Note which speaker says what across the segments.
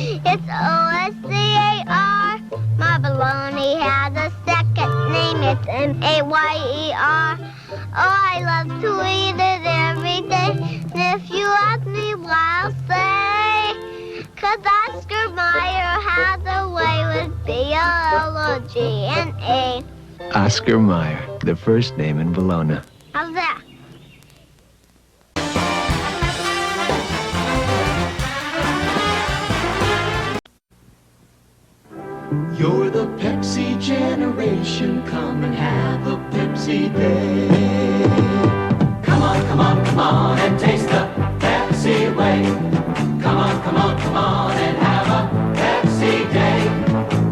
Speaker 1: It's O-S-C-A-R. My baloney has a second name. It's M-A-Y-E-R. Oh, I love to eat it every day. And if you ask me why, I'll say, 'cause Oscar Mayer has a way with B-O-L-O-G-N-A.
Speaker 2: Oscar Mayer, the first name in Bologna.
Speaker 1: How's that?
Speaker 3: You're the Pepsi generation, come and have a Pepsi day. Come on, come on, come on and taste the Pepsi way. Come on, come on, come on and have a Pepsi day.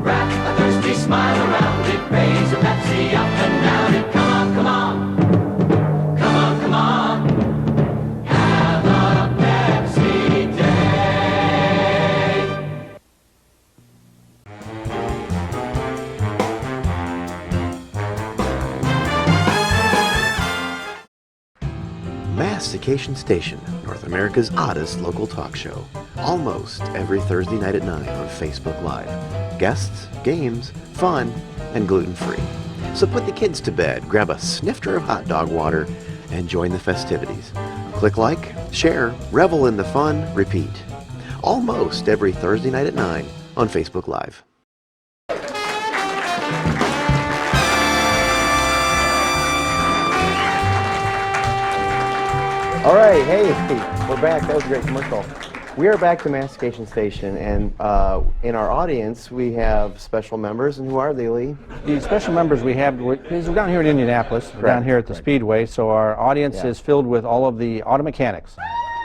Speaker 3: Wrap a thirsty smile around it, raise a Pepsi up and down it. Come on, come on, come on, come on, have a Pepsi day.
Speaker 4: Mastication Station, North America's oddest local talk show. Almost every Thursday night at 9 on Facebook Live. Guests, games, fun, and gluten-free. So put the kids to bed, grab a snifter of hot dog water, and join the festivities. Click like, share, revel in the fun, repeat. Almost every Thursday night at 9 on Facebook Live.
Speaker 5: All right, hey, we're back. That was a great commercial. We are back to Mastication Station, and in our audience, we have special members. And who are they, Lee?
Speaker 6: The special members we have, we're down here in Indianapolis, we're down here at the Speedway, so our audience is filled with all of the auto mechanics,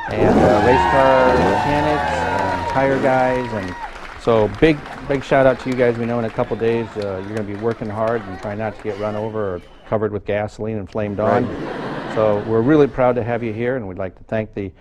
Speaker 6: and race car mechanics, and tire guys, and so big shout out to you guys. We know in a couple days you're going to be working hard and trying not to get run over or covered with gasoline and flamed on. So we're really proud to have you here, and we'd like to thank the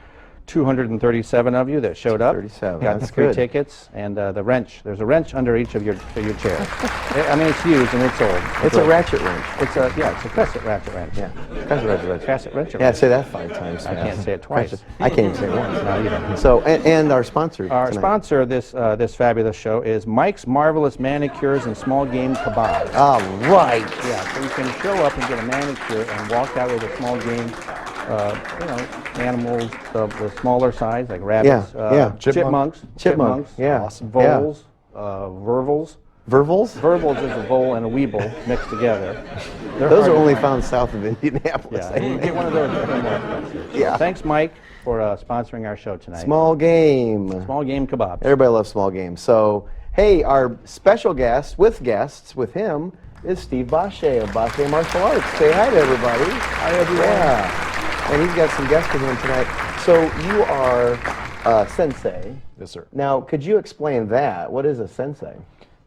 Speaker 6: 237 of you that showed up.
Speaker 5: 37.
Speaker 6: Got the free tickets and the wrench. There's a wrench under each of your chairs. I mean, it's used and it's old.
Speaker 5: It's a ratchet wrench.
Speaker 6: It's a it's a crescent ratchet wrench.
Speaker 5: Yeah, crescent ratchet wrench.
Speaker 6: Crescent ratchet
Speaker 5: Yeah,
Speaker 6: wrench.
Speaker 5: say that 5 times.
Speaker 6: I can't say it twice.
Speaker 5: I can't even say it once.
Speaker 6: No, you don't.
Speaker 5: So, and our sponsor.
Speaker 6: Our
Speaker 5: tonight.
Speaker 6: sponsor this fabulous show is Mike's Marvelous Manicures and Small Game Kebabs.
Speaker 5: All right.
Speaker 6: Yeah, so you can show up and get a manicure and walk out with a small game. Animals of the smaller size, like rabbits, chipmunks,
Speaker 5: yeah,
Speaker 6: voles, vervels.
Speaker 5: Vervels?
Speaker 6: Vervels is a vole and a weeble mixed together.
Speaker 5: Those are only found south of Indianapolis.
Speaker 6: Yeah, you get one of those.
Speaker 5: Yeah.
Speaker 6: Thanks, Mike, for sponsoring our show tonight.
Speaker 5: Small game.
Speaker 6: Small game kebabs.
Speaker 5: Everybody loves small games. So, hey, our special guest with him is Steve Basche of Basche Martial Arts. Say hi to everybody.
Speaker 6: Hi, everyone.
Speaker 5: Yeah. And he's got some guests with him tonight. So you are sensei.
Speaker 7: Yes, sir.
Speaker 5: Now, could you explain that? What is a sensei?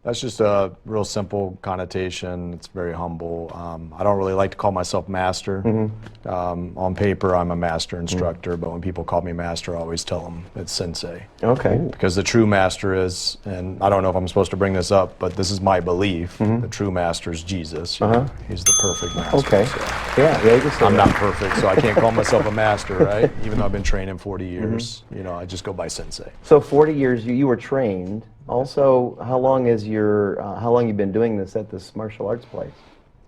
Speaker 7: That's just a real simple connotation. It's very humble. I don't really like to call myself master. On paper, I'm a master instructor, but when people call me master, I always tell them it's sensei.
Speaker 5: Okay.
Speaker 7: Because the true master is, and I don't know if I'm supposed to bring this up, but this is my belief, the true master is Jesus. You know, he's the perfect master.
Speaker 5: Okay.
Speaker 7: So.
Speaker 5: Yeah, you can say
Speaker 7: I'm
Speaker 5: that.
Speaker 7: not perfect, so I can't call myself a master, right? Even though I've been training 40 years, you know, I just go by sensei.
Speaker 5: So 40 years you were trained. Also, how long is how long you've been doing this at this martial arts place?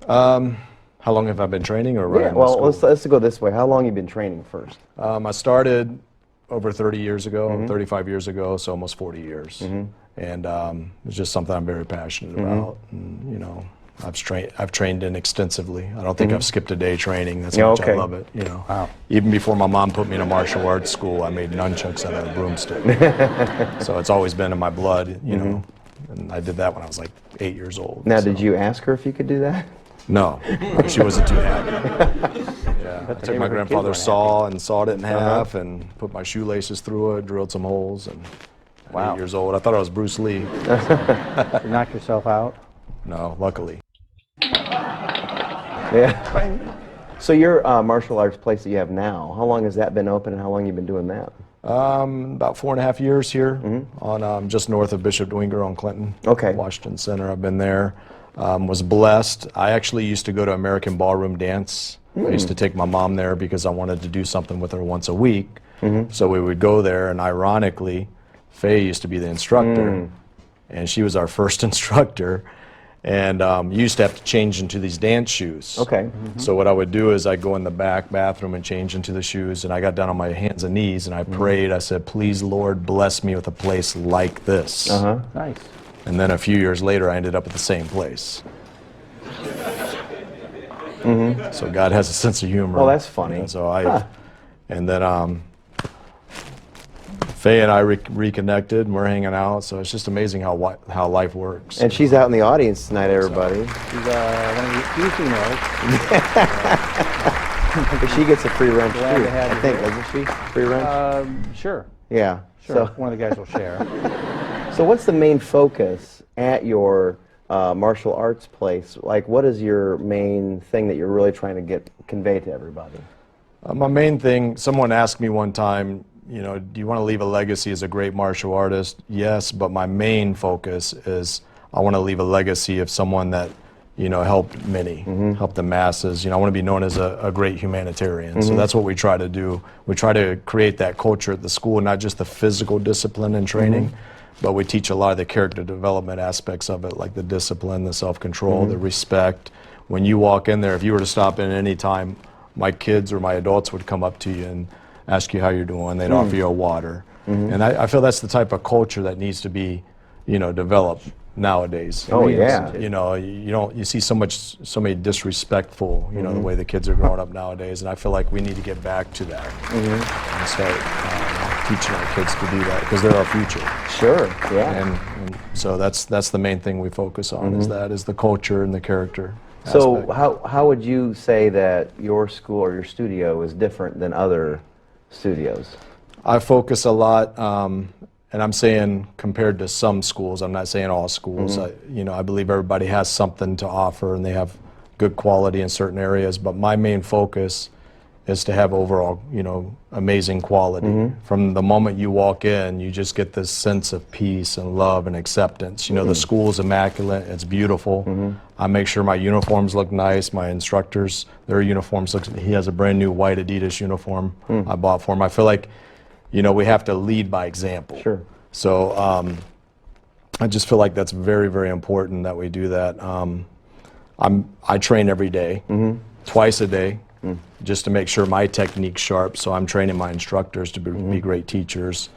Speaker 7: How long have I been training or running?
Speaker 5: Yeah, well, let's go this way. How long have you been training first?
Speaker 7: I started over 30 years ago, 35 years ago, so almost 40 years. And it's just something I'm very passionate about. And, you know, I've trained in extensively. I don't think I've skipped a day training. That's how much I love it. You know, even before my mom put me in a martial arts school, I made nunchucks out of a broomstick. So it's always been in my blood. You know, and I did that when I was like 8 years old.
Speaker 5: Now, did you ask her if you could do that?
Speaker 7: No, she wasn't too happy. Yeah, I took my grandfather's saw and sawed it in half and put my shoelaces through it, drilled some holes, and at 8 years old, I thought I was Bruce Lee.
Speaker 6: You knocked yourself out?
Speaker 7: No, luckily.
Speaker 5: Yeah. So your martial arts place that you have now, how long has that been open and how long have you been doing that?
Speaker 7: About 4.5 years here on just north of Bishop Dwenger on Clinton, Washington Center. I've been there. Was blessed. I actually used to go to American Ballroom Dance. I used to take my mom there because I wanted to do something with her once a week. So we would go there, and ironically, Faye used to be the instructor, and she was our first instructor. And you used to have to change into these dance shoes.
Speaker 5: Okay.
Speaker 7: So what I would do is I'd go in the back bathroom and change into the shoes, and I got down on my hands and knees and I prayed. I said, please, Lord, bless me with a place like this.
Speaker 6: Nice.
Speaker 7: And then a few years later, I ended up at the same place. So God has a sense of humor.
Speaker 5: Well, that's funny.
Speaker 7: And so and then Faye and I reconnected, and we're hanging out. So it's just amazing how life works.
Speaker 5: And she's out in the audience tonight, everybody.
Speaker 6: She's one of the few females.
Speaker 5: But she gets a free rent too,
Speaker 6: Glad to have
Speaker 5: I
Speaker 6: you
Speaker 5: think,
Speaker 6: here.
Speaker 5: doesn't she? Free rent?
Speaker 6: Sure.
Speaker 5: Yeah.
Speaker 6: Sure.
Speaker 5: So,
Speaker 6: One of the guys will share.
Speaker 5: so what's the main focus at your martial arts place? Like, what is your main thing that you're really trying to convey to everybody?
Speaker 7: My main thing, someone asked me one time, you know, do you want to leave a legacy as a great martial artist? Yes, but my main focus is I want to leave a legacy of someone that, you know, helped many, helped the masses. You know, I want to be known as a great humanitarian. So that's what we try to do. We try to create that culture at the school, not just the physical discipline and training, but we teach a lot of the character development aspects of it, like the discipline, the self-control, the respect. When you walk in there, if you were to stop in any time, my kids or my adults would come up to you and ask you how you're doing. They'd offer you a water. And I feel that's the type of culture that needs to be, you know, developed nowadays.
Speaker 5: Oh, yeah.
Speaker 7: You know, you see so many disrespectful, you know, the way the kids are growing up nowadays, and I feel like we need to get back to that and start teaching our kids to do that, because they're our future.
Speaker 5: Sure, yeah.
Speaker 7: And so that's the main thing we focus on, is the culture and the character.
Speaker 5: So
Speaker 7: aspect.
Speaker 5: how would you say that your school or your studio is different than other studios?
Speaker 7: I focus a lot, and I'm saying compared to some schools, I'm not saying all schools. I believe everybody has something to offer and they have good quality in certain areas, but my main focus is to have overall, you know, amazing quality. From the moment you walk in, you just get this sense of peace and love and acceptance. You know, the school is immaculate, it's beautiful. I make sure my uniforms look nice, my instructors, their uniforms look, he has a brand new white Adidas uniform I bought for him. I feel like, you know, we have to lead by example.
Speaker 5: Sure.
Speaker 7: So I just feel like that's very, very important that we do that. I train every day, twice a day, just to make sure my technique's sharp. So I'm training my instructors to be great teachers,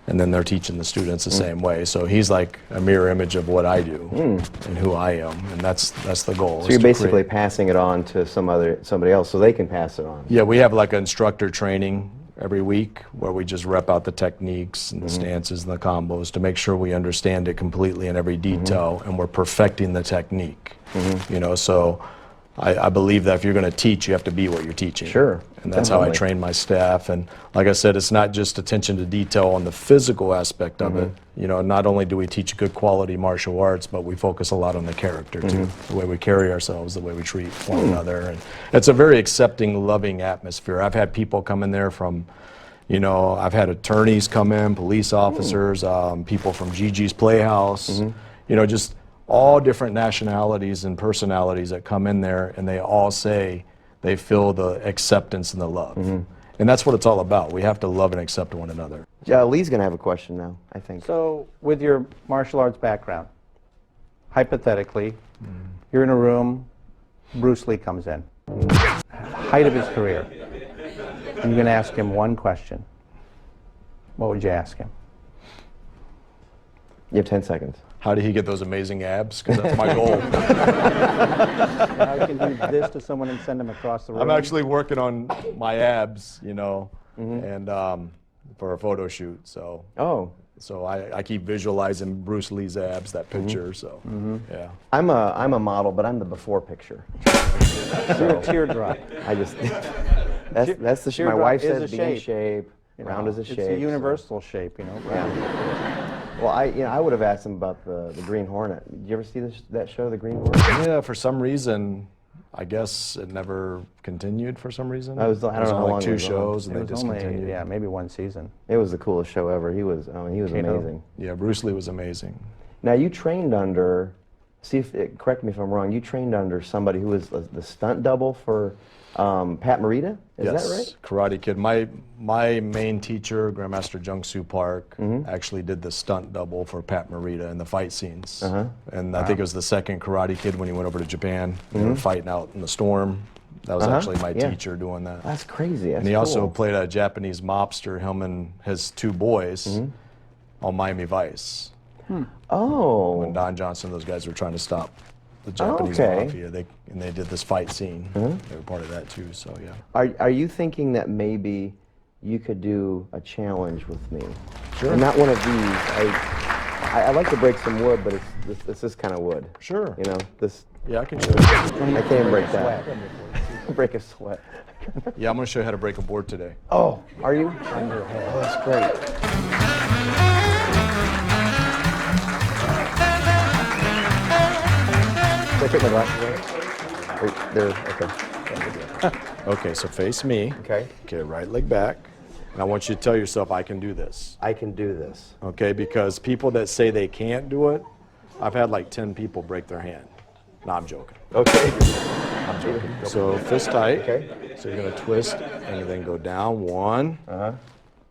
Speaker 7: and then they're teaching the students the same way. So he's like a mirror image of what I do and who I am, and that's the goal.
Speaker 5: So you're basically passing it on to somebody else so they can pass it on.
Speaker 7: Yeah, we have like an instructor training every week where we just rep out the techniques and the stances and the combos to make sure we understand it completely in every detail, and we're perfecting the technique. You know, so I believe that if you're going to teach, you have to be what you're teaching.
Speaker 5: Sure.
Speaker 7: And that's how I train my staff. And like I said, it's not just attention to detail on the physical aspect of it. You know, not only do we teach good quality martial arts, but we focus a lot on the character too, the way we carry ourselves, the way we treat one another. And it's a very accepting, loving atmosphere. I've had people come in there from, you know, I've had attorneys come in, police officers, people from Gigi's Playhouse, you know, just all different nationalities and personalities that come in there, and they all say they feel the acceptance and the love. And that's what it's all about. We have to love and accept one another.
Speaker 5: Lee's going to have a question now, I think.
Speaker 6: So, with your martial arts background, hypothetically, you're in a room, Bruce Lee comes in, height of his career. You're going to ask him one question. What would you ask him?
Speaker 5: You have 10 seconds.
Speaker 7: How did he get those amazing abs? Because that's my goal.
Speaker 6: How you can do this to someone and send them across the room?
Speaker 7: I'm actually working on my abs, you know, and for a photo shoot. So so I keep visualizing Bruce Lee's abs, that picture. So yeah.
Speaker 5: I'm a model, but I'm the before picture.
Speaker 6: You're a teardrop.
Speaker 5: I just that's the shape. My wife says be in shape. Round as a shape.
Speaker 6: It's a universal shape, you know.
Speaker 5: Yeah. Well, I would have asked him about the Green Hornet. Did you ever see that show, The Green Hornet?
Speaker 7: Yeah, for some reason, I guess it never continued for some reason.
Speaker 5: I don't know how long
Speaker 7: like
Speaker 5: it
Speaker 7: 2
Speaker 5: was on.
Speaker 7: shows and
Speaker 6: It
Speaker 7: they
Speaker 6: was only,
Speaker 7: discontinued.
Speaker 6: yeah, maybe one season.
Speaker 5: It was the coolest show ever. He was
Speaker 6: You know.
Speaker 5: amazing.
Speaker 7: Yeah, Bruce Lee was amazing.
Speaker 5: Now, you trained under see if, correct me if I'm wrong, you trained under somebody who was the stunt double for Pat Morita? Is
Speaker 7: Yes,
Speaker 5: that right?
Speaker 7: Karate Kid. My main teacher, Grandmaster Jung Soo Park, actually did the stunt double for Pat Morita in the fight scenes. And I think it was the second Karate Kid when he went over to Japan. They were fighting out in the storm. That was actually my teacher doing that.
Speaker 5: That's crazy. That's
Speaker 7: and he also
Speaker 5: cool.
Speaker 7: played a Japanese mobster, him and his 2 boys, on Miami Vice.
Speaker 5: Oh.
Speaker 7: When Don Johnson, those guys were trying to stop the Japanese mafia, they did this fight scene. They were part of that too. So yeah.
Speaker 5: Are you thinking that maybe you could do a challenge with me? Sure. And not one of these. I like to break some wood, but it's this kind of wood.
Speaker 7: Sure.
Speaker 5: You know this.
Speaker 7: Yeah, I can show you.
Speaker 5: I can't even break that. Break a sweat.
Speaker 7: Yeah, I'm going to show you how to break a board today.
Speaker 5: Oh, are you? Oh, that's great. Did I take my glasses away? They're okay.
Speaker 7: Okay, so face me.
Speaker 5: Okay.
Speaker 7: Okay, right leg back. And I want you to tell yourself, I can do this.
Speaker 5: I can do this.
Speaker 7: Okay, because people that say they can't do it, I've had like 10 people break their hand. No, I'm joking.
Speaker 5: Okay.
Speaker 7: I'm joking. So fist tight.
Speaker 5: Okay.
Speaker 7: So you're going to twist and then go down. 1,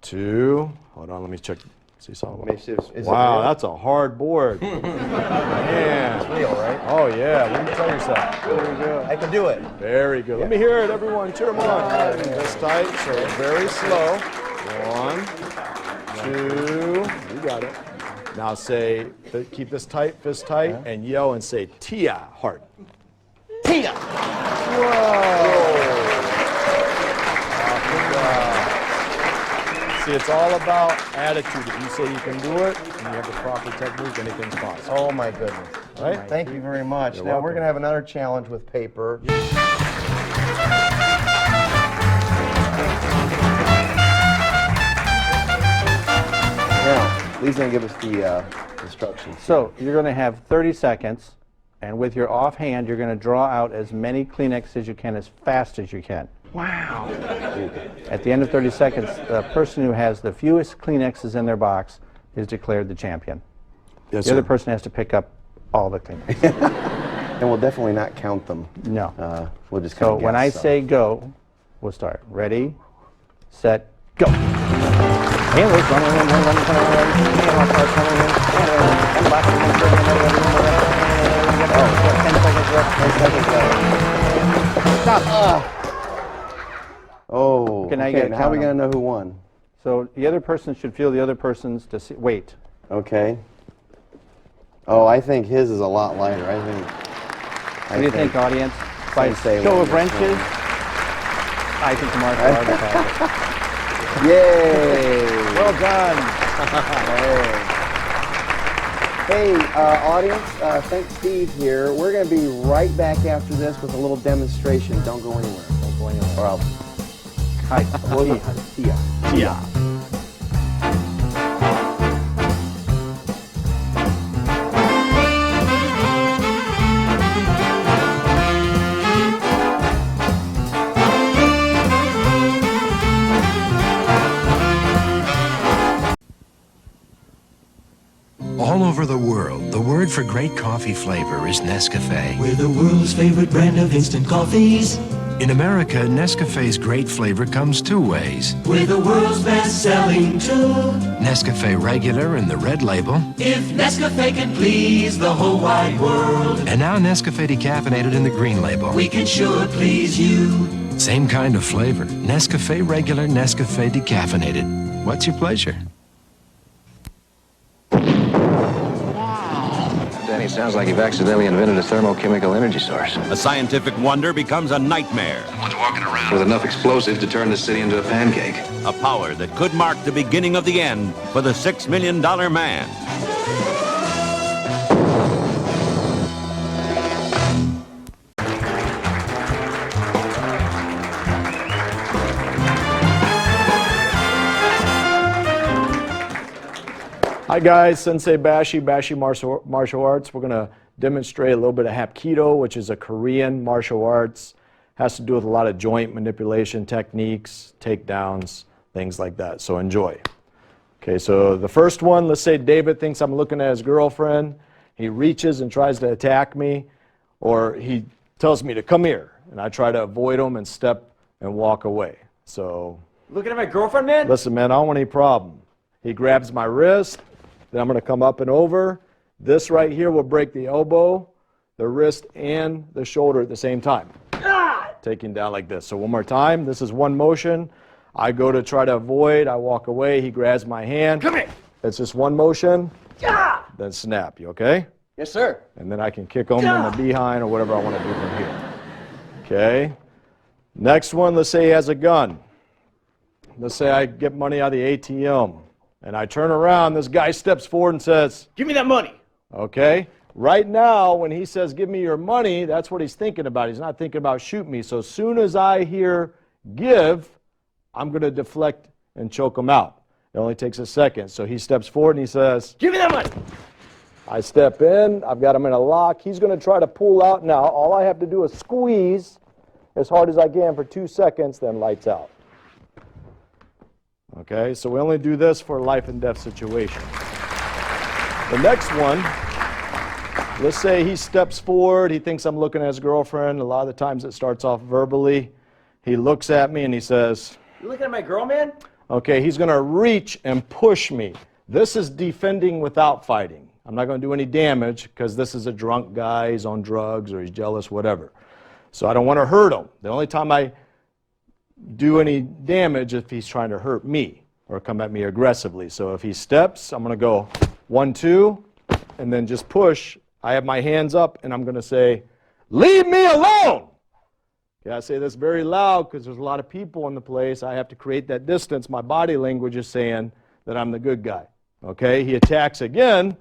Speaker 7: 2. Hold on, let me check. See something. Wow, that's a hard board. Man.
Speaker 5: It's real, right?
Speaker 7: Oh yeah, let me tell yourself. There you go.
Speaker 5: I can do it.
Speaker 7: Very good. Let me hear it, everyone. Cheer them on. Fist tight, so very slow. 1, 2. You got it. Now say, keep this tight, fist tight, and yell and say, Tia, heart.
Speaker 5: Tia!
Speaker 7: Whoa! See, it's all about attitude. If you say you can do it, and you have the proper technique, anything's possible.
Speaker 5: Oh my goodness.
Speaker 7: All right?
Speaker 5: Thank you very much.
Speaker 7: You're
Speaker 5: Now
Speaker 7: welcome.
Speaker 5: we're going to have another challenge with paper. Now, Lee's going to give us the instructions.
Speaker 6: So you're going to have 30 seconds, and with your offhand, you're going to draw out as many Kleenex as you can as fast as you can. Wow. At the end of 30 seconds, the person who has the fewest Kleenexes in their box is declared the champion.
Speaker 7: Yes,
Speaker 6: The other person has to pick up all the Kleenex.
Speaker 5: And we'll definitely not count them.
Speaker 6: No.
Speaker 5: We'll just
Speaker 6: So
Speaker 5: kind of
Speaker 6: when I
Speaker 5: guess,
Speaker 6: say go, we'll start. Ready, set, go. And we're Stop.
Speaker 5: Oh,
Speaker 6: Okay, now you
Speaker 5: okay.
Speaker 6: gotta
Speaker 5: How are we
Speaker 6: count
Speaker 5: going to know who won?
Speaker 6: So the other person should feel the other person's weight.
Speaker 5: Okay. Oh, I think his is a lot lighter.
Speaker 6: What do you think, audience? By
Speaker 5: Sensei
Speaker 6: show
Speaker 5: won
Speaker 6: of
Speaker 5: this
Speaker 6: wrenches,
Speaker 5: one.
Speaker 6: I think the martial artist has it.
Speaker 5: Yay!
Speaker 6: Well done.
Speaker 5: Hey, audience, thanks Steve here. We're going to be right back after this with a little demonstration. Don't go anywhere. Don't go anywhere. Or I'll... Hi.
Speaker 7: Yeah.
Speaker 8: All over the world, the word for great coffee flavor is Nescafe.
Speaker 3: We're the world's favorite brand of instant coffees.
Speaker 8: In America, Nescafe's great flavor comes 2 ways.
Speaker 3: We're the world's best-selling too.
Speaker 8: Nescafe Regular in the red label,
Speaker 3: If Nescafe can please the whole wide world,
Speaker 8: and now Nescafe Decaffeinated in the green label.
Speaker 3: we can sure please you.
Speaker 8: Same kind of flavor. Nescafe Regular, Nescafe Decaffeinated. What's your pleasure?
Speaker 9: Danny, sounds like you've accidentally invented a thermochemical energy source.
Speaker 10: A scientific wonder becomes a nightmare.
Speaker 9: Someone's walking around with enough explosive to turn the city into a pancake.
Speaker 10: A power that could mark the beginning of the end for the $6 million man.
Speaker 7: Hi guys, Sensei Basche martial arts. We're going to demonstrate a little bit of Hapkido, which is a Korean martial arts. Has to do with a lot of joint manipulation techniques, takedowns, things like that. So enjoy. Okay, so the first one, let's say David thinks I'm looking at his girlfriend. he reaches and tries to attack me, or he tells me to come here, and I try to avoid him and step and walk away. So,
Speaker 11: Looking at my girlfriend, man?
Speaker 7: listen, man, I don't want any problem. He grabs my wrist, then I'm going to come up and over. This right here will break the elbow, the wrist, and the shoulder at the same time. Taking down like this. So one more time. This is one motion. I go to try to avoid. I walk away. He grabs my hand.
Speaker 11: Come here.
Speaker 7: It's just one motion. Then snap. You okay?
Speaker 11: Yes, sir.
Speaker 7: And then I can kick him in the behind or whatever I want to do from here. Okay? Next one, let's say he has a gun. Let's say I get money out of the ATM. And I turn around. This guy steps forward and says,
Speaker 11: Give me that money.
Speaker 7: okay? Right now, when he says, give me your money, that's what he's thinking about. He's not thinking about shoot me. So as soon as I hear give, I'm going to deflect and choke him out. It only takes a second. So he steps forward and he says,
Speaker 11: Give me that money.
Speaker 7: I step in. I've got him in a lock. He's going to try to pull out now. All I have to do is squeeze as hard as I can for 2 seconds, then lights out. Okay, so we only do this for a life and death situation. The next one, let's say he steps forward, he thinks I'm looking at his girlfriend. A lot of the times it starts off verbally. He looks at me and he says,
Speaker 11: You looking at my girl, man?
Speaker 7: okay, he's going to reach and push me. This is defending without fighting. I'm not going to do any damage because this is a drunk guy, he's on drugs or he's jealous, whatever. So I don't want to hurt him. The only time I do any damage if he's trying to hurt me or come at me aggressively. So if he steps, I'm going to go 1, 2, and then just push. I have my hands up, and I'm going to say, leave me alone. Okay, I say this very loud because there's a lot of people in the place. I have to create that distance. My body language is saying that I'm the good guy. Okay, he attacks again.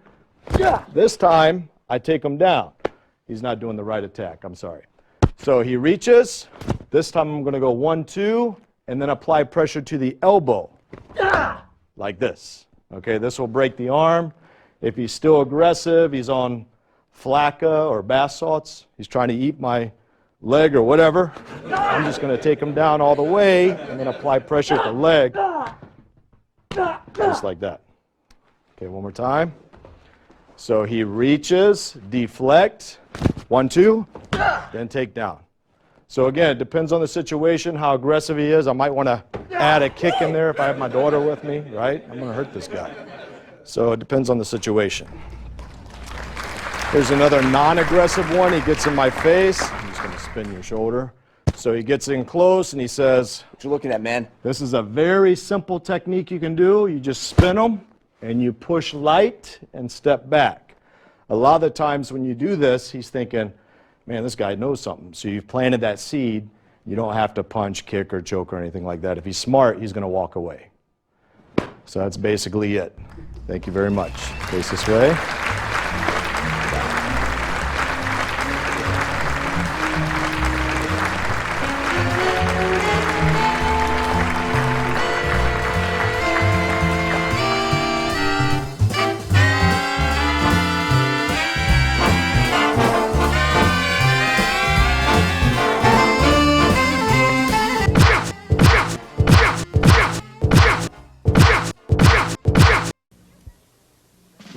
Speaker 7: This time, I take him down. He's not doing the right attack. I'm sorry. So he reaches. This time, I'm going to go 1, 2, and then apply pressure to the elbow. Like this. Okay, this will break the arm. If he's still aggressive, he's on flakka or bath salts, he's trying to eat my leg or whatever, I'm just going to take him down all the way and then apply pressure at the leg. Just like that. Okay, one more time. So he reaches, deflect, 1, 2, then take down. So again, it depends on the situation, how aggressive he is. I might want to add a kick in there if I have my daughter with me, right? I'm going to hurt this guy. So it depends on the situation. Here's another non-aggressive one. He gets in my face. I'm just going to spin your shoulder. So he gets in close and he says,
Speaker 11: What you looking at, man?
Speaker 7: this is a very simple technique you can do. You just spin them and you push light and step back. A lot of the times when you do this, he's thinking, man, this guy knows something. So you've planted that seed. You don't have to punch, kick, or choke or anything like that. If he's smart, he's going to walk away. So that's basically it. Thank you very much. Face this way.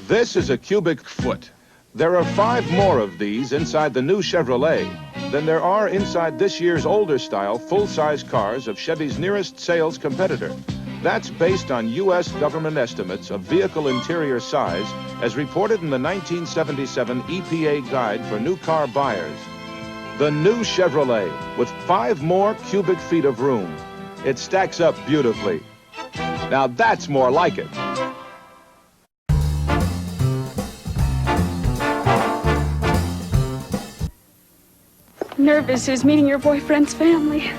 Speaker 12: This is a cubic foot. There are 5 more of these inside the new Chevrolet than there are inside this year's older style full-size cars of Chevy's nearest sales competitor. That's based on U.S. government estimates of vehicle interior size as reported in the 1977 EPA Guide for New Car Buyers. The new Chevrolet with 5 more cubic feet of room. It stacks up beautifully. Now that's more like it.
Speaker 13: Nervous is meeting your boyfriend's family.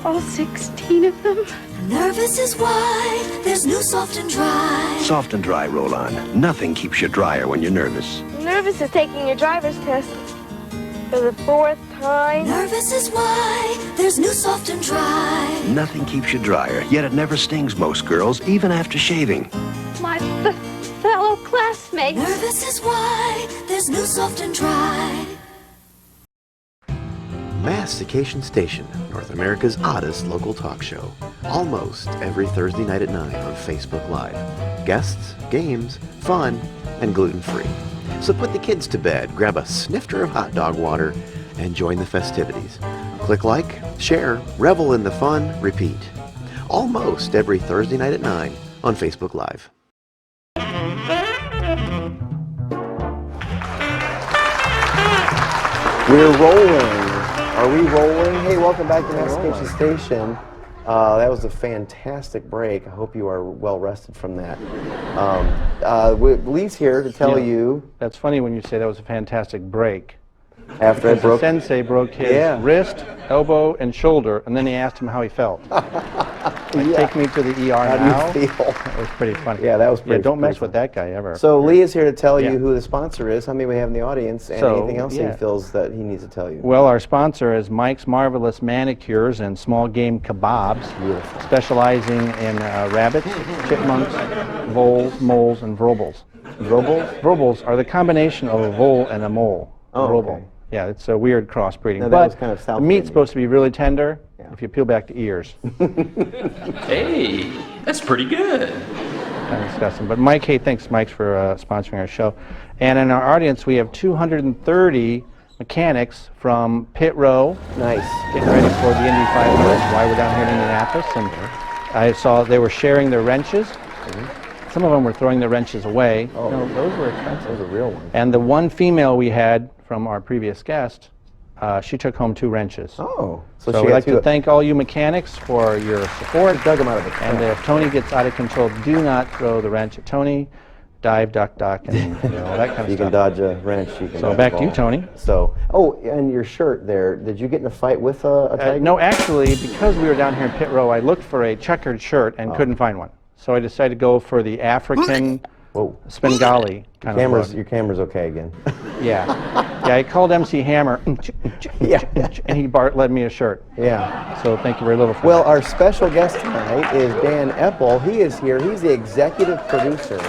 Speaker 13: All 16 of them.
Speaker 14: Nervous is why there's new Soft and Dry.
Speaker 15: Soft and Dry roll-on. Nothing keeps you drier when you're nervous.
Speaker 1: Nervous is taking your driver's test for the 4th time.
Speaker 14: Nervous is why there's new Soft and Dry.
Speaker 15: Nothing keeps you drier, yet it never stings most girls, even after shaving.
Speaker 1: My fellow classmates.
Speaker 14: Nervous is why there's new Soft and Dry.
Speaker 4: Mastication Station, North America's oddest local talk show. Almost every Thursday night at 9 on Facebook Live. Guests, games, fun, and gluten-free. So put the kids to bed, grab a snifter of hot dog water, and join the festivities. Click like, share, revel in the fun, repeat. Almost every Thursday night at 9 on Facebook Live.
Speaker 5: We're rolling. Are we rolling? Hey, welcome back to Mastication Station. That was a fantastic break. I hope you are well rested from that. Lee's here to tell you.
Speaker 6: That's funny when you say that was a fantastic break.
Speaker 5: After I
Speaker 6: the
Speaker 5: broke,
Speaker 6: sensei broke his wrist, elbow, and shoulder, and then he asked him how he felt. Take me to the ER
Speaker 5: how
Speaker 6: now.
Speaker 5: do you feel?
Speaker 6: That was pretty funny.
Speaker 5: Yeah, that was pretty.
Speaker 6: Yeah, don't mess
Speaker 5: funny.
Speaker 6: with that guy ever.
Speaker 5: So Lee is here to tell you who the sponsor is, how many we have in the audience, and
Speaker 6: So,
Speaker 5: anything else he feels that he needs to tell you.
Speaker 6: Well, our sponsor is Mike's Marvelous Manicures and Small Game Kebabs, specializing in rabbits, chipmunks, voles, moles, and vrobles.
Speaker 5: Vrobles?
Speaker 6: Vrobles are the combination of a vole and a mole.
Speaker 5: Oh,
Speaker 6: Vroble.
Speaker 5: okay.
Speaker 6: Yeah, it's a weird crossbreeding.
Speaker 5: No, that
Speaker 6: but
Speaker 5: was kind of South
Speaker 6: the meat's
Speaker 5: Indian.
Speaker 6: supposed to be really tender if you peel back the ears.
Speaker 16: Hey, that's pretty good.
Speaker 6: Kind of disgusting. But Mike, hey, thanks, Mike, for sponsoring our show. And in our audience, we have 230 mechanics from Pit Row.
Speaker 5: Nice.
Speaker 6: Getting ready for the Indy 500, why we're down here in Indianapolis. And I saw they were sharing their wrenches. Some of them were throwing their wrenches away.
Speaker 5: Oh,
Speaker 6: no, those were expensive.
Speaker 5: Those are real ones.
Speaker 6: And the one female we had from our previous guest, she took home 2 wrenches.
Speaker 5: Oh.
Speaker 6: So
Speaker 5: she
Speaker 6: we'd
Speaker 5: got
Speaker 6: like to thank all you mechanics for your support.
Speaker 5: Dug them out of the
Speaker 6: And if Tony gets out of control, do not throw the wrench at Tony. Dive, duck, and all that kind of
Speaker 5: you
Speaker 6: stuff.
Speaker 5: can dodge a wrench. You can
Speaker 6: So
Speaker 5: dodge
Speaker 6: back
Speaker 5: a
Speaker 6: to you,
Speaker 5: ball.
Speaker 6: Tony.
Speaker 5: So, oh, and your shirt there, did you get in a fight with a tiger?
Speaker 6: No, actually, because we were down here in Pit Row, I looked for a checkered shirt and couldn't find one. So I decided to go for the African Spengali kind of look.
Speaker 5: Your camera's okay again.
Speaker 6: Yeah. Yeah, I called MC Hammer, and he led me a shirt.
Speaker 5: Yeah.
Speaker 6: So thank you very little for
Speaker 5: Well, our special guest tonight is Dan Epple. He is here. He's the executive producer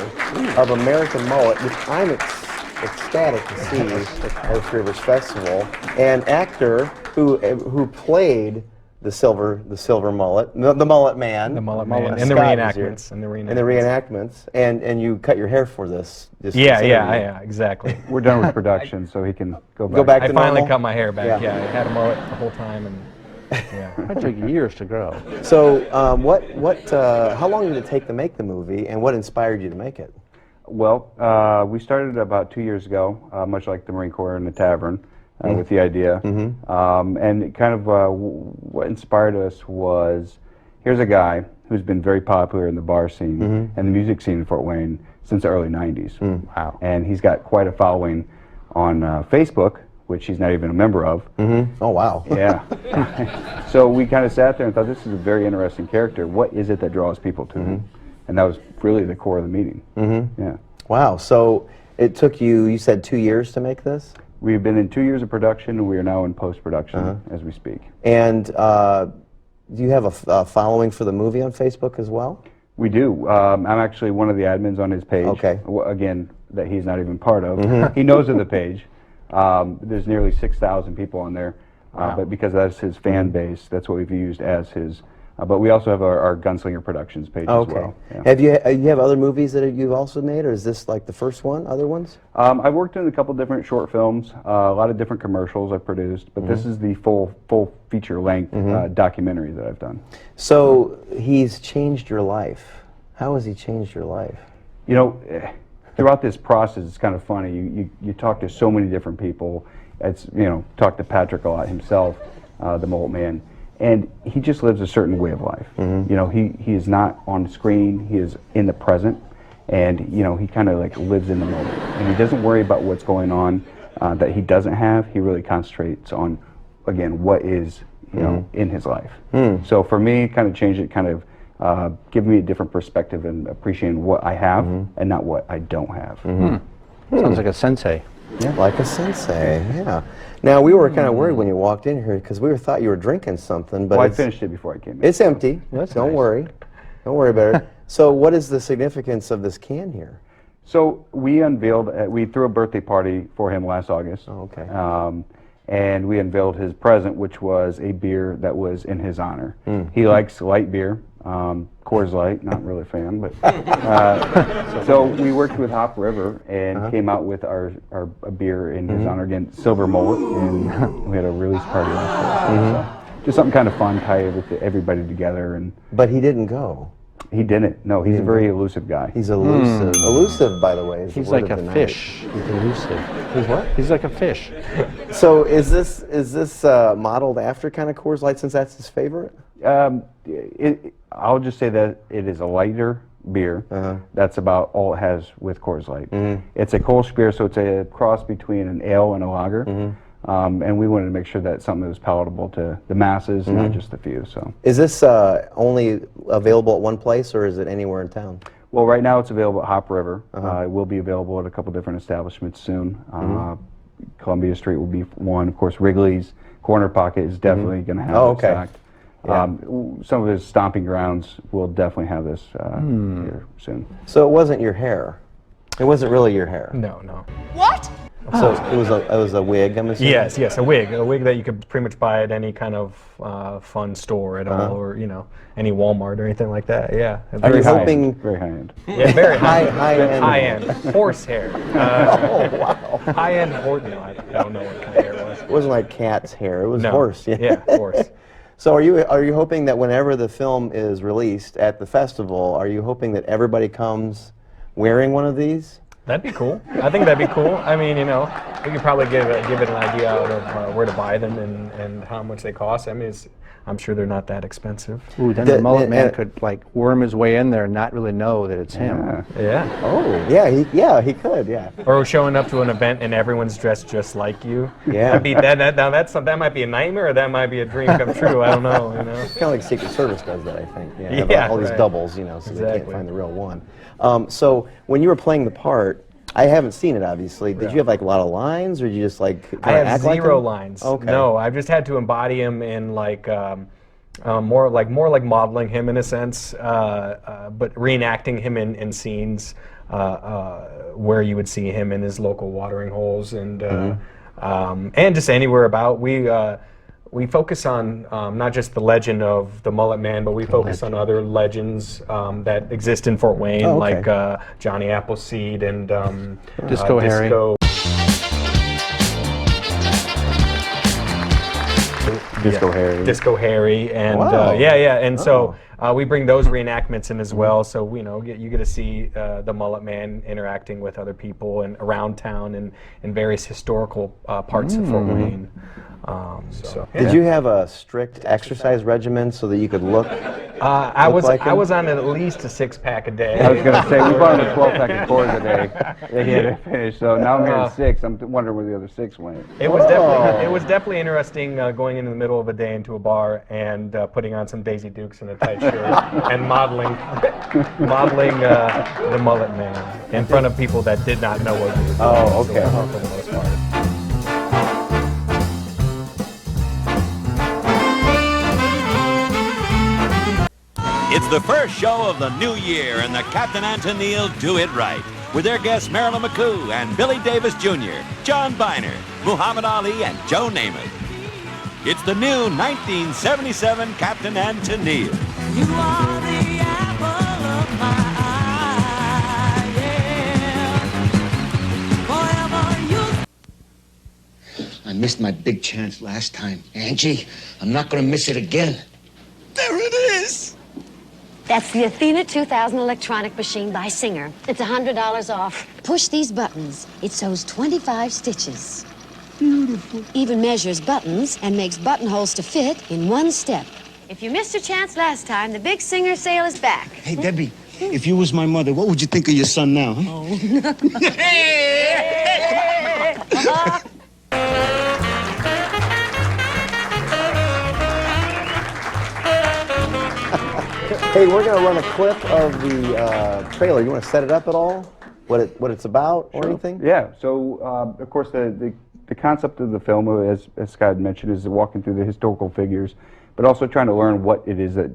Speaker 5: of American Mullet, which I'm ecstatic to see at the Three Rivers Festival, and actor who played the silver mullet, the mullet man,
Speaker 17: the mullet man,
Speaker 5: Scott
Speaker 17: and the
Speaker 5: is here.
Speaker 17: reenactments,
Speaker 5: and you cut your hair for this.
Speaker 17: Yeah, exactly.
Speaker 18: We're done with production, so he can go back.
Speaker 5: to
Speaker 17: I finally
Speaker 5: normal?
Speaker 17: cut my hair back.
Speaker 5: Yeah.
Speaker 17: Yeah, I had a mullet the whole time, and
Speaker 6: It took years to grow.
Speaker 5: So, how long did it take to make the movie, and what inspired you to make it?
Speaker 18: Well, we started about 2 years ago, much like the Marine Corps in the tavern, with the idea. And kind of what inspired us was, here's a guy who's been very popular in the bar scene and the music scene in Fort Wayne since the early 90s.
Speaker 6: Wow.
Speaker 18: And he's got quite a following on Facebook, which he's not even a member of.
Speaker 5: Oh, wow.
Speaker 18: Yeah. So we kind of sat there and thought, this is a very interesting character. What is it that draws people to him? And that was really the core of the meeting. Yeah.
Speaker 5: Wow. So it took you said 2 years to make this?
Speaker 18: We've been in 2 years of production, and we are now in post-production as we speak.
Speaker 5: And do you have a following for the movie on Facebook as well?
Speaker 18: We do. I'm actually one of the admins on his page.
Speaker 5: Okay.
Speaker 18: Again, that he's not even part of. He knows of the page. There's nearly 6,000 people on there. But because that's his fan base, that's what we've used as his. But we also have our Gunslinger Productions page as well. Yeah.
Speaker 5: Have you have other movies that you've also made, or is this like the first one? Other ones?
Speaker 18: I've worked in a couple different short films, a lot of different commercials I've produced, but this is the full feature length documentary that I've done.
Speaker 5: So he's changed your life. How has he changed your life?
Speaker 18: You know, throughout this process, it's kind of funny. You talk to so many different people. It's talk to Patrick a lot himself, the Mullet Man. And he just lives a certain way of life. He is not on screen. He is in the present, and he kind of like lives in the moment. And he doesn't worry about what's going on that he doesn't have. He really concentrates on, again, what is in his life. So for me, kind of changed it, kind of giving me a different perspective and appreciating what I have and not what I don't have.
Speaker 6: Sounds like a sensei.
Speaker 5: Yeah, like a sensei. Yeah. Now we were kind of worried when you walked in here because we thought you were drinking something, but
Speaker 18: Well, I finished it before I came in.
Speaker 5: It's empty. Don't worry. Don't worry about it. So, what is the significance of this can here?
Speaker 18: So we unveiled. We threw a birthday party for him last August.
Speaker 5: Oh, okay.
Speaker 18: And we unveiled his present, which was a beer that was in his honor. He likes light beer, Coors Light, not really a fan, but so we worked with Hop River and came out with a beer in his honor again, Silver Mullet, and we had a release party last year. So just something kind of fun, tie everybody together. And
Speaker 5: but he didn't go.
Speaker 18: He didn't. No, he's a very elusive guy.
Speaker 5: He's elusive. Elusive, by the way, is
Speaker 6: He's
Speaker 5: the word
Speaker 6: like
Speaker 5: of
Speaker 6: a
Speaker 5: the
Speaker 6: fish.
Speaker 5: night. He's elusive. He's what?
Speaker 6: He's like a fish.
Speaker 5: So is this modeled after kind of Coors Light since that's his favorite?
Speaker 18: I'll just say that it is a lighter beer. That's about all it has with Coors Light. It's a Kolsch beer, so it's a cross between an ale and a lager. And we wanted to make sure that something that was palatable to the masses, not just a few. So,
Speaker 5: is this only available at one place, or is it anywhere in town?
Speaker 18: Well, right now it's available at Hop River. It will be available at a couple different establishments soon. Columbia Street will be one. Of course, Wrigley's Corner Pocket is definitely going to have it stocked. Some of his stomping grounds will definitely have this here soon.
Speaker 5: So it wasn't your hair. It wasn't really your hair.
Speaker 17: No, no.
Speaker 13: What?
Speaker 5: So it was a wig, I'm assuming?
Speaker 17: Yes, a wig that you could pretty much buy at any kind of fun store at all, or any Walmart or anything like that. Yeah.
Speaker 5: Are you hoping
Speaker 18: very high end?
Speaker 17: Yeah, very
Speaker 5: high end.
Speaker 17: Horse hair.
Speaker 5: Oh wow.
Speaker 17: High end horse. No, I don't know what kind of hair it was.
Speaker 5: It wasn't like cat's hair. It was
Speaker 17: No.
Speaker 5: horse.
Speaker 17: Yeah, horse.
Speaker 5: So are you hoping that whenever the film is released at the festival, are you hoping that everybody comes wearing one of these?
Speaker 17: That'd be cool. I think that'd be cool. I mean, we could probably give it an idea out of where to buy them and how much they cost. I mean, I'm sure they're not that expensive.
Speaker 6: Ooh, then the mullet man could like worm his way in there and not really know that it's him.
Speaker 17: Yeah.
Speaker 5: Oh, yeah, he could, yeah.
Speaker 17: Or showing up to an event and everyone's dressed just like you.
Speaker 5: Yeah.
Speaker 17: That might be a nightmare, or that might be a dream come true. I don't know.
Speaker 5: It's kind of like Secret Service does that, I think.
Speaker 17: Yeah,
Speaker 5: all these
Speaker 17: right.
Speaker 5: doubles, so they can't find the real one. So when you were playing the part, I haven't seen it, obviously. Did you have like a lot of lines, or did you just like
Speaker 17: I have
Speaker 5: act like
Speaker 17: zero
Speaker 5: him?
Speaker 17: lines.
Speaker 5: Okay.
Speaker 17: No, I've just had to embody him in like more like modeling him in a sense, but reenacting him in scenes where you would see him in his local watering holes and just anywhere about. We focus on not just the legend of the Mullet Man, but we focus on other legends that exist in Fort Wayne, like Johnny Appleseed and
Speaker 6: Disco Harry.
Speaker 17: Disco Harry, and and so we bring those reenactments in as well. So you get to see the Mullet Man interacting with other people and around town and in various historical parts of Fort Wayne.
Speaker 5: Did you have a strict exercise regimen so that you could look?
Speaker 17: I was on at least a 6-pack a day.
Speaker 18: I was going to say we bought him a 12-pack of Coors a day. They had it finished. So now I'm here at 6. I'm wondering where the other 6 went.
Speaker 17: It was definitely interesting going into the middle of a day into a bar and putting on some Daisy Dukes and a tight shirt and modeling the Mullet Man in front of people that did not know what we were doing.
Speaker 5: Oh, okay.
Speaker 17: For the most part.
Speaker 10: It's the first show of the new year, and the Captain and Tennille do it right. With their guests Marilyn McCoo and Billy Davis Jr., John Biner, Muhammad Ali, and Joe Namath. It's the new 1977 Captain and Tennille.
Speaker 14: You are the apple of my eye, yeah. Forever you.
Speaker 19: I missed my big chance last time. Angie, I'm not going to miss it again. There it is.
Speaker 20: That's the Athena 2000 electronic machine by Singer. It's $100 off. Push these buttons. It sews 25 stitches. Beautiful. Even measures buttons and makes buttonholes to fit in one step. If you missed your chance last time, the big Singer sale is back.
Speaker 19: Hey, Debbie, if you was my mother, what would you think of your son now? Huh?
Speaker 20: Oh.
Speaker 5: Hey, we're going to run a clip of the trailer. You want to set it up at all? What it's about or anything?
Speaker 18: Yeah. So, of course, the concept of the film, as Scott mentioned, is walking through the historical figures, but also trying to learn what it is that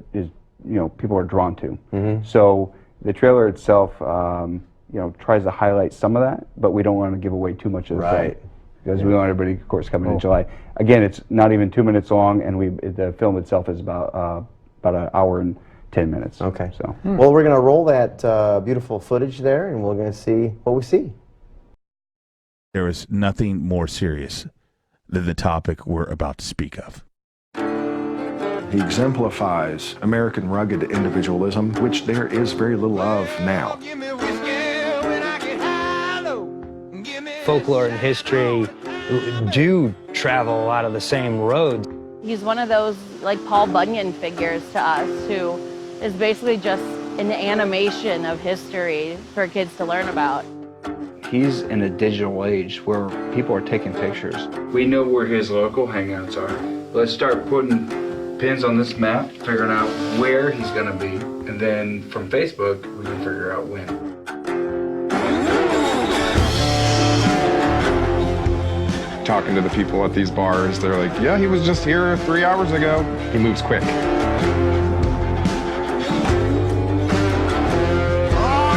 Speaker 18: people are drawn to. So the trailer itself, tries to highlight some of that, but we don't want to give away too much of the film. Because we want everybody, of course, coming in July. Again, it's not even 2 minutes long, and the film itself is about an hour and 10 minutes.
Speaker 5: Okay.
Speaker 18: So.
Speaker 5: Well, we're going to roll that beautiful footage there, and we're going to see what we see.
Speaker 21: There is nothing more serious than the topic we're about to speak of.
Speaker 15: He exemplifies American rugged individualism, which there is very little of now.
Speaker 22: Folklore and history do travel a lot of the same roads.
Speaker 23: He's one of those like Paul Bunyan figures to us who is basically just an animation of history for kids to learn about.
Speaker 24: He's in a digital age where people are taking pictures.
Speaker 25: We know where his local hangouts are. Let's start putting pins on this map, figuring out where he's gonna be, and then from Facebook, we can figure out when.
Speaker 26: Talking to the people at these bars, they're like, yeah, he was just here 3 hours ago. He moves quick.
Speaker 3: Oh,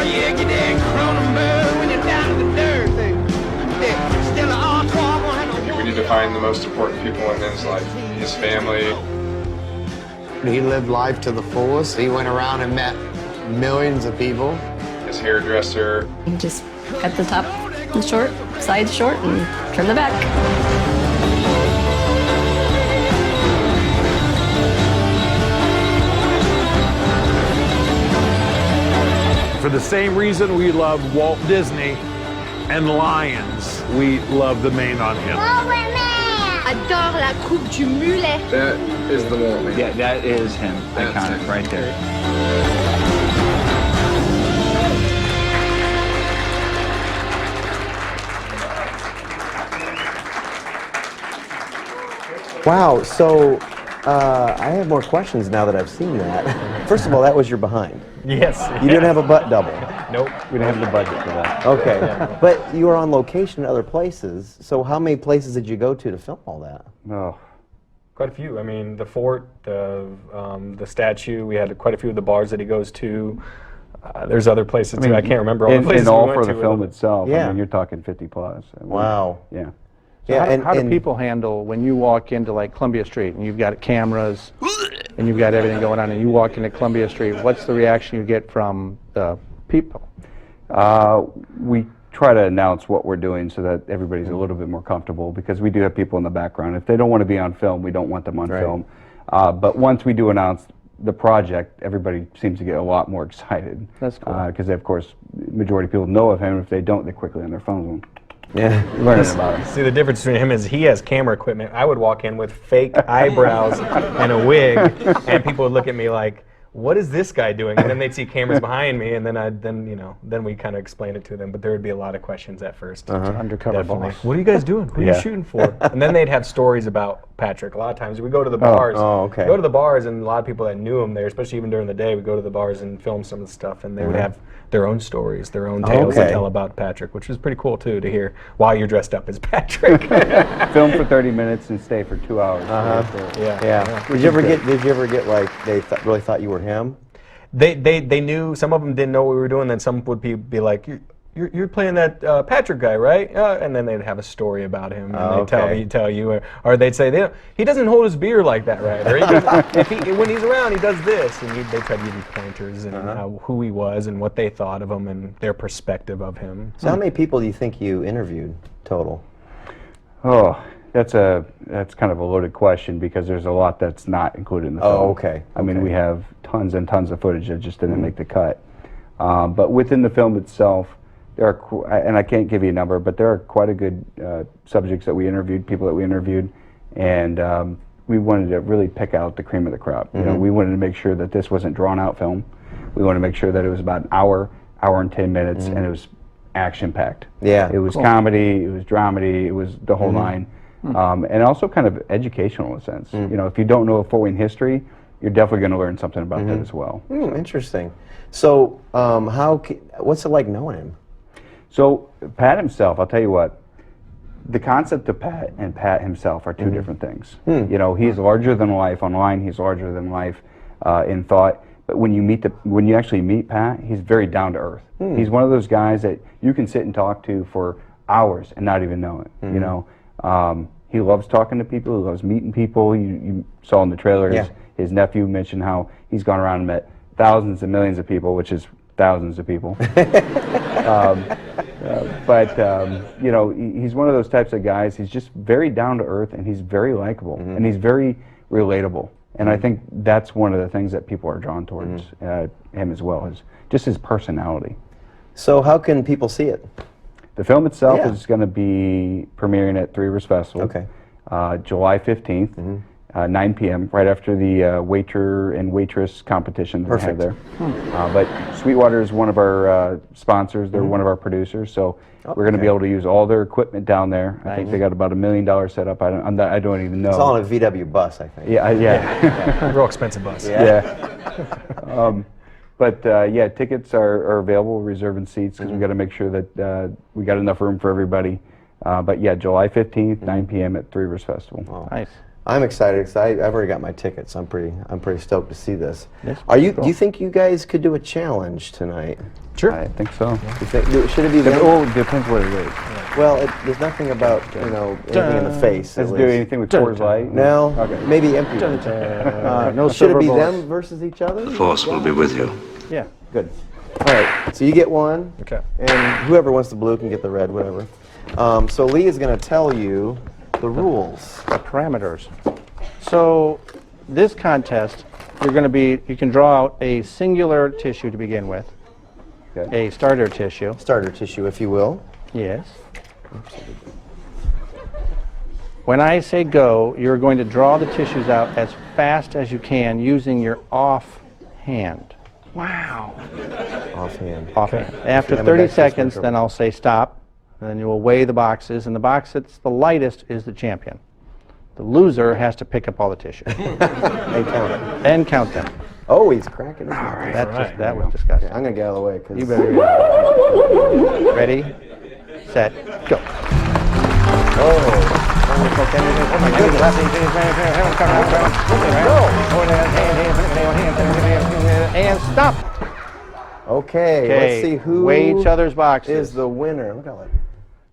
Speaker 3: yeah, get that Cronenberg when you're down to the dirt thing. Still an
Speaker 26: We need to find the most important people in his life, his family.
Speaker 27: He lived life to the fullest. He went around and met millions of people.
Speaker 26: His hairdresser.
Speaker 28: You just cut the top and short, sides short, and trim the back.
Speaker 29: For the same reason we love Walt Disney and lions, we love the mane on him.
Speaker 1: Adore la coupe du Mullet.
Speaker 25: That is the Mullet.
Speaker 24: Yeah, that is him. Iconic right there.
Speaker 5: Wow, so I have more questions now that I've seen that. First of all, that was your behind.
Speaker 17: Yes.
Speaker 5: You didn't have a butt double.
Speaker 17: Nope.
Speaker 18: We didn't have the budget for that.
Speaker 5: Okay. But you were on location in other places, so how many places did you go to film all that?
Speaker 18: Oh.
Speaker 17: Quite a few. I mean, the fort, the statue, we had quite a few of the bars that he goes to. There's other places too. I can't remember all the places
Speaker 18: in all
Speaker 17: we went
Speaker 18: for the
Speaker 17: to
Speaker 18: film itself.
Speaker 5: Yeah.
Speaker 18: I mean, you're talking 50 plus. I mean,
Speaker 5: Wow.
Speaker 18: Yeah.
Speaker 6: So how do people handle when you walk into like Columbia Street and you've got cameras and you've got everything going on and you walk into Columbia Street, what's the reaction you get from the people?
Speaker 18: We try to announce what we're doing so that everybody's a little bit more comfortable, because we do have people in the background. If they don't want to be on film, we don't want them on film. But once we do announce the project, everybody seems to get a lot more excited.
Speaker 6: That's cool.
Speaker 18: Because of course, the majority of people know of him. If they don't, they quickly on their phones.
Speaker 5: Yeah,
Speaker 18: learning about him.
Speaker 17: See, the difference between him is he has camera equipment. I would walk in with fake eyebrows and a wig, and people would look at me like, what is this guy doing? And then they'd see cameras behind me, and then we kind of explain it to them. But there would be a lot of questions at first.
Speaker 6: Undercover
Speaker 17: Definitely.
Speaker 6: boss.
Speaker 17: What are you guys doing? Who are you shooting for? And then they'd have stories about Patrick. A lot of times we go to the bars.
Speaker 5: okay.
Speaker 17: Go to the bars, and a lot of people that knew him there, especially even during the day, would go to the bars and film some of the stuff, and they would have their own stories, their own tales to tell about Patrick, which was pretty cool too to hear while you're dressed up as Patrick.
Speaker 18: Film for 30 minutes and stay for 2 hours.
Speaker 5: Yeah. Did you ever get like they really thought you were him?
Speaker 17: They knew. Some of them didn't know what we were doing. Then some would be like, "You're playing that Patrick guy, right?" And then they'd have a story about him, and they'd tell you, or they'd say, "He doesn't hold his beer like that, right?" Or when he's around, he does this, and they try to give you pointers and who he was and what they thought of him and their perspective of him.
Speaker 5: So how many people do you think you interviewed total?
Speaker 18: Oh, that's kind of a loaded question, because there's a lot that's not included in the film.
Speaker 5: Oh, okay.
Speaker 18: I mean, we have tons and tons of footage that just didn't make the cut. But within the film itself, there are, and I can't give you a number, but there are quite a good subjects that we interviewed, people that we interviewed, and we wanted to really pick out the cream of the crop. You know, we wanted to make sure that this wasn't drawn out film. We wanted to make sure that it was about an hour and 10 minutes, and it was action-packed.
Speaker 5: Yeah.
Speaker 18: It was comedy, it was dramedy, it was the whole line. And also kind of educational in a sense. You know, if you don't know Fort Wayne history, you're definitely going to learn something about that as well.
Speaker 5: Interesting. So, what's it like knowing him?
Speaker 18: So, Pat himself, I'll tell you what, the concept of Pat and Pat himself are two different things. You know, he's larger than life online, he's larger than life in thought. But when you actually meet Pat, he's very down to earth. He's one of those guys that you can sit and talk to for hours and not even know it. You know, he loves talking to people. He loves meeting people. You saw in the trailer his nephew mentioned how he's gone around and met thousands and millions of people, which is thousands of people. You know, he's one of those types of guys. He's just very down to earth, and he's very likable, and he's very relatable. And I think that's one of the things that people are drawn towards him as well, is just his personality.
Speaker 5: So how can people see it?
Speaker 18: The film itself is going to be premiering at Three Rivers Festival, July 15th, 9 p.m., right after the waiter and waitress competition that we have there. But Sweetwater is one of our sponsors. They're one of our producers, so we're going to be able to use all their equipment down there. I think they got about $1 million set up. I don't even know.
Speaker 5: It's all on a VW bus, I think.
Speaker 18: Yeah.
Speaker 17: Real expensive bus.
Speaker 18: Yeah, tickets are available. We're reserving seats because we got to make sure that we got enough room for everybody. But yeah, July 15th, 9 p.m. at Three Rivers Festival.
Speaker 5: Oh. Nice. I'm excited because I've already got my tickets. I'm pretty stoked to see this.
Speaker 18: Yes,
Speaker 5: Do you think you guys could do a challenge tonight?
Speaker 18: Sure. I think so.
Speaker 5: Should it be them?
Speaker 18: Oh, it depends what it is.
Speaker 5: Well, there's nothing about anything in the face.
Speaker 18: Let's do anything with Coors Light.
Speaker 5: No.
Speaker 18: Okay.
Speaker 5: Maybe empty.
Speaker 6: No
Speaker 5: Should it be
Speaker 6: silver
Speaker 5: them
Speaker 6: bullets.
Speaker 5: versus each other?
Speaker 2: The Force will be with you.
Speaker 6: Yeah.
Speaker 5: Good. All right. So you get one.
Speaker 17: Okay.
Speaker 5: And whoever wants the blue can get the red, whatever. So Lee is going to tell you the rules.
Speaker 6: The parameters. So this contest, you can draw out a singular tissue to begin with.
Speaker 5: Okay.
Speaker 6: A starter tissue.
Speaker 5: Starter tissue, if you will.
Speaker 6: Yes. When I say go, you're going to draw the tissues out as fast as you can using your off hand.
Speaker 5: Wow. Offhand.
Speaker 6: Offhand. After 30 seconds, then I'll say stop. And then you will weigh the boxes, and the box that's the lightest is the champion. The loser has to pick up all the tissue.
Speaker 5: And count it.
Speaker 6: And count them.
Speaker 5: Oh, he's cracking his
Speaker 6: That was disgusting.
Speaker 5: I'm going to get out of the way. Cause
Speaker 6: You better ready, set, go. And stop.
Speaker 5: Okay, let's see who
Speaker 6: weigh each other's boxes.
Speaker 5: is the winner. Look how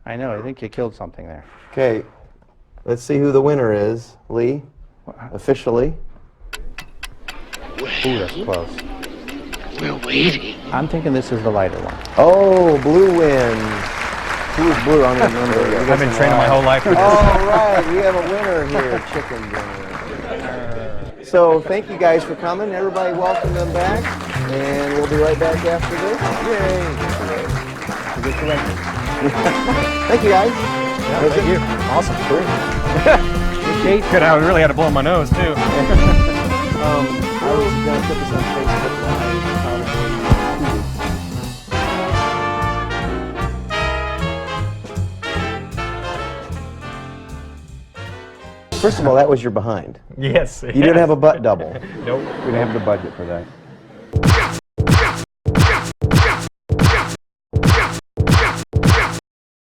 Speaker 6: I know, I think you killed something there.
Speaker 5: Okay, let's see who the winner is. Lee, officially.
Speaker 6: Ooh, that's close.
Speaker 2: We're waiting.
Speaker 6: I'm thinking this is the lighter one.
Speaker 5: Oh, blue wins. Who is blue? I don't even remember.
Speaker 17: I've been training my whole life for this.
Speaker 5: All right, we have a winner here, chicken dinner. So thank you guys for coming. Everybody welcome them back. And we'll be right back after this. Yay. Thank you guys.
Speaker 17: Yeah, thank you. Awesome.
Speaker 5: Cool.
Speaker 17: Good, I really had to blow my nose too.
Speaker 5: I was going to put this on Facebook Live.
Speaker 6: First of all, that was your behind.
Speaker 17: Yes.
Speaker 6: You didn't have a butt double.
Speaker 17: Nope.
Speaker 18: We didn't have the budget for that.